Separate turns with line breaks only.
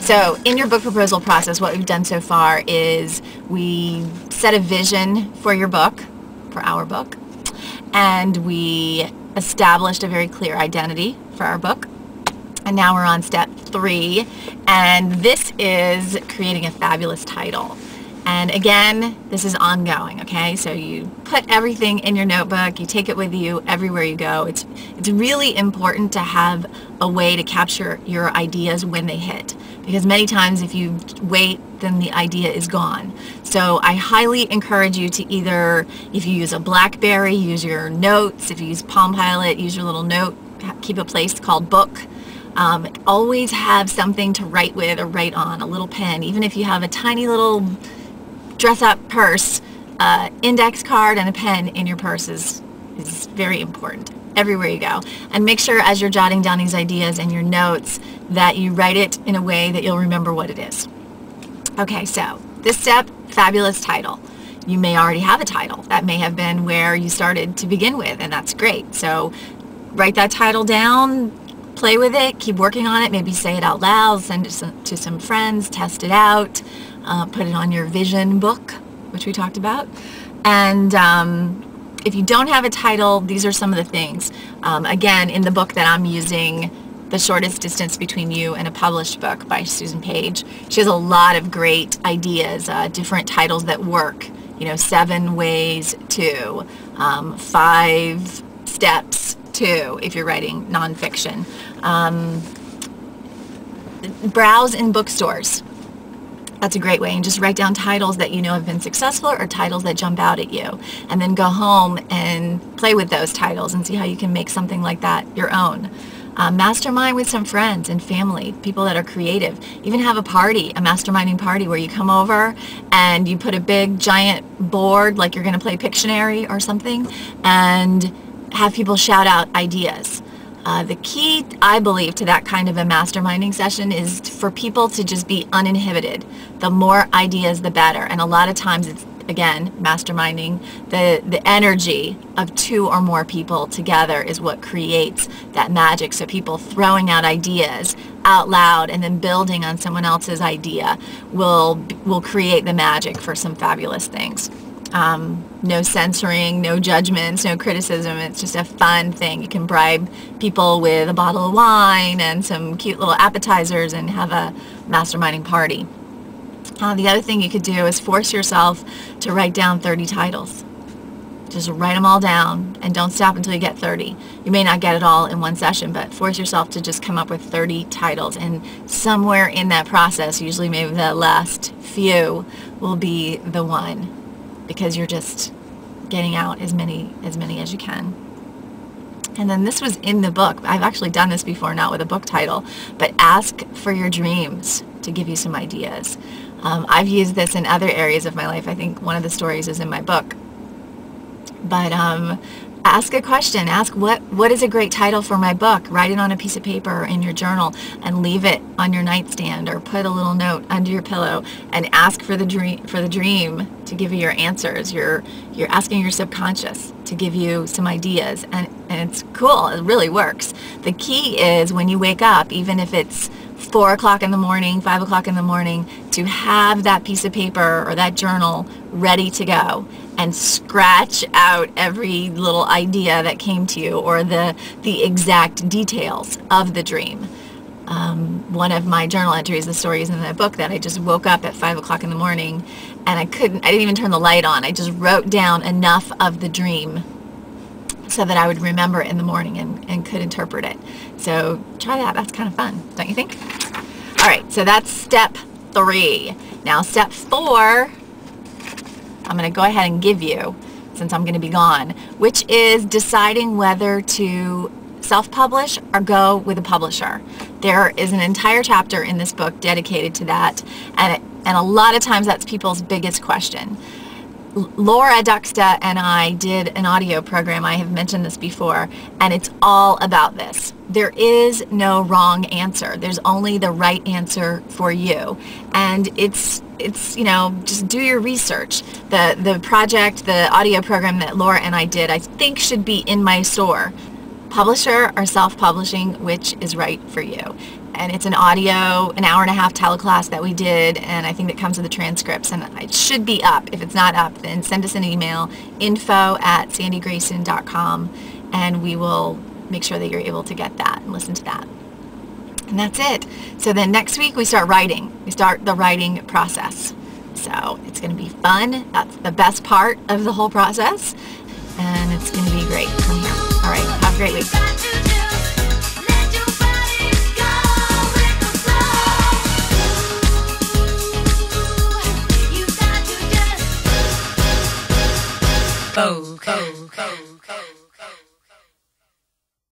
So in your book proposal process, what we've done so far is we set a vision for your book, for our book, and we established a very clear identity for our book. And now we're on step 3, and this is creating a fabulous title. And again, this is ongoing, okay? So you put everything in your notebook, you take it with you everywhere you go. It's really important to have a way to capture your ideas when they hit, because many times if you wait, then the idea is gone. So I highly encourage you to either, if you use a BlackBerry, use your notes. If you use Palm Pilot, use your little note, keep a place called book. Always have something to write with or write on, a little pen. Even if you have a tiny little dress-up purse, index card and a pen in your purse is very important everywhere you go. And make sure as you're jotting down these ideas and your notes that you write it in a way that you'll remember what it is. Okay, so this step, fabulous title. You may already have a title. That may have been where you started to begin with, and that's great. So write that title down, play with it, keep working on it, maybe say it out loud, send it to some friends, test it out, put it on your vision book, which we talked about. And if you don't have a title, these are some of the things. Again, in the book that I'm using, The Shortest Distance Between You and a Published Book by Susan Page, she has a lot of great ideas, different titles that work. You know, 7 ways to, 5 steps to, if you're writing nonfiction. Browse in bookstores. That's a great way, and just write down titles that you know have been successful or titles that jump out at you, and then go home and play with those titles and see how you can make something like that your own. Mastermind with some friends and family, people that are creative. Even have a party, a masterminding party, where you come over and you put a big giant board like you're going to play Pictionary or something, and have people shout out ideas. The key, I believe, to that kind of a masterminding session is for people to just be uninhibited. The more ideas, the better. And a lot of times it's, again, masterminding. The energy of 2 or more people together is what creates that magic. So people throwing out ideas out loud and then building on someone else's idea will create the magic for some fabulous things. No censoring, no judgments, no criticism. It's just a fun thing. You can bribe people with a bottle of wine and some cute little appetizers and have a masterminding party. The other thing you could do is force yourself to write down 30 titles. Just write them all down and don't stop until you get 30. You may not get it all in one session, but force yourself to just come up with 30 titles, and somewhere in that process, usually maybe the last few, will be the one, because you're just getting out as many as you can. And then this was in the book. I've actually done this before, not with a book title, but ask for your dreams to give you some ideas. I've used this in other areas of my life. I think one of the stories is in my book. But ask a question. Ask what is a great title for my book. Write it on a piece of paper or in your journal and leave it on your nightstand, or put a little note under your pillow and ask for the dream to give you your answers. You're asking your subconscious to give you some ideas, and it's cool. It really works. The key is when you wake up, even if it's 4 o'clock in the morning, 5 o'clock in the morning, to have that piece of paper or that journal ready to go and scratch out every little idea that came to you, or the exact details of the dream. One of my journal entries, the story is in the book, that I just woke up at 5 o'clock in the morning and I didn't even turn the light on. I just wrote down enough of the dream so that I would remember it in the morning and could interpret it. So try that. That's kind of fun, don't you think? All right, so that's step 3. Now step 4, I'm going to go ahead and give you, since I'm going to be gone, which is deciding whether to self-publish or go with a publisher. There is an entire chapter in this book dedicated to that, and a lot of times that's people's biggest question. Laura Duxta and I did an audio program, I have mentioned this before, and it's all about this. There is no wrong answer. There's only the right answer for you. And it's you know, just do your research. The project, the audio program that Laura and I did, I think should be in my store. Publisher or self-publishing, which is right for you. And it's an audio, an hour-and-a-half teleclass that we did, and I think it comes with the transcripts, and it should be up. If it's not up, then send us an email, info@sandygrason.com, and we will make sure that you're able to get that and listen to that. And that's it. So then next week we start writing. We start the writing process. So it's going to be fun. That's the best part of the whole process, and it's going to be great from here. All right, have a great week.